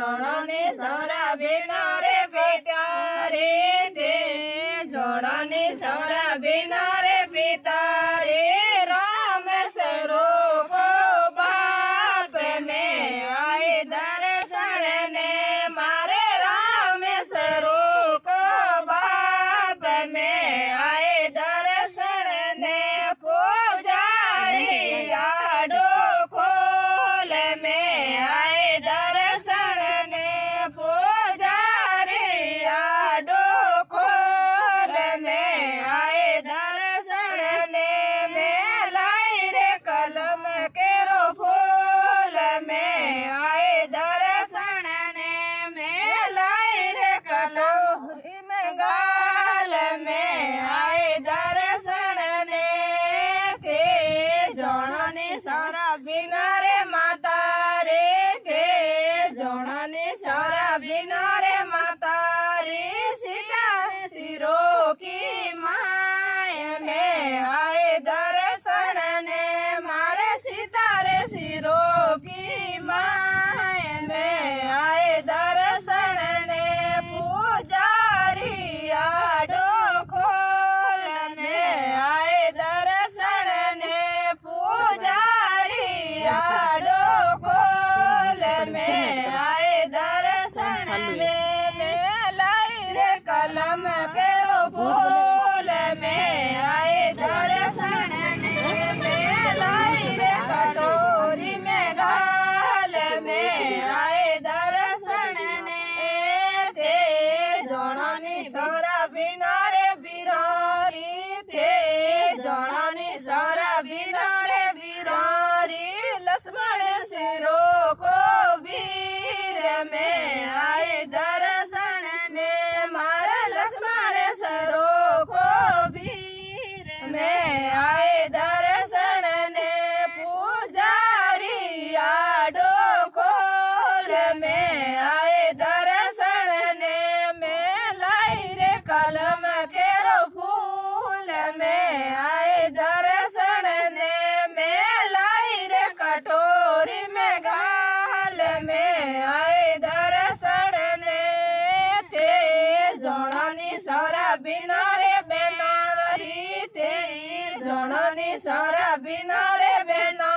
जोड़नी सौरा बिना रे पिता रे ते जोड़नी सौरा बिना रे पिता रे राम सरो को बाप में आए दर्शन ने मारे राम सरो को बाप में आए दर्शन ने पुजारी आडो खोल में आए दर्शन ने पुजारी आडो खोल में आए दर्शन ने मेलाई रे कलम केरो फूल में आए दर्शन ने मेलाई रे कलोरी में गाल में आए दर्शन ने के जोड़नी सौरा बिना रे माता रे के जोड़नी सौरा बिना रे माता रे सीता सिरो की माय में आए दर्शन ने मारे सितारे सिरो की माय में आए दर्शन ने पुजारी आडो खोल में आए दर्शन ने पुजारी आडो खोल में आए दर्शन ने मेलाई रे कलम केरो फूल में आए दर्शन ने मेलाई रे कटोरी में घाल में आए दर्शन ने थे जोड़नी सौरा बिना रे बिरारी थे जोड़नी सौरा बिना रे बिरारी लक्ष्मण सिरो को वीर में आए दर्शन ने मारे लक्ष्मण सिरो को वीर में आए दर्शन ने पुजारी आडो खोल में आए दर्शन ने मेलाई रे कलम केरो फूल में आए दर्शन ने मेलाई रे कटोरी में घाल में आए दर्शन ने ते जोड़नी सौरा बिना रे बेनारी ते जोड़नी सौरा बिना रे बेना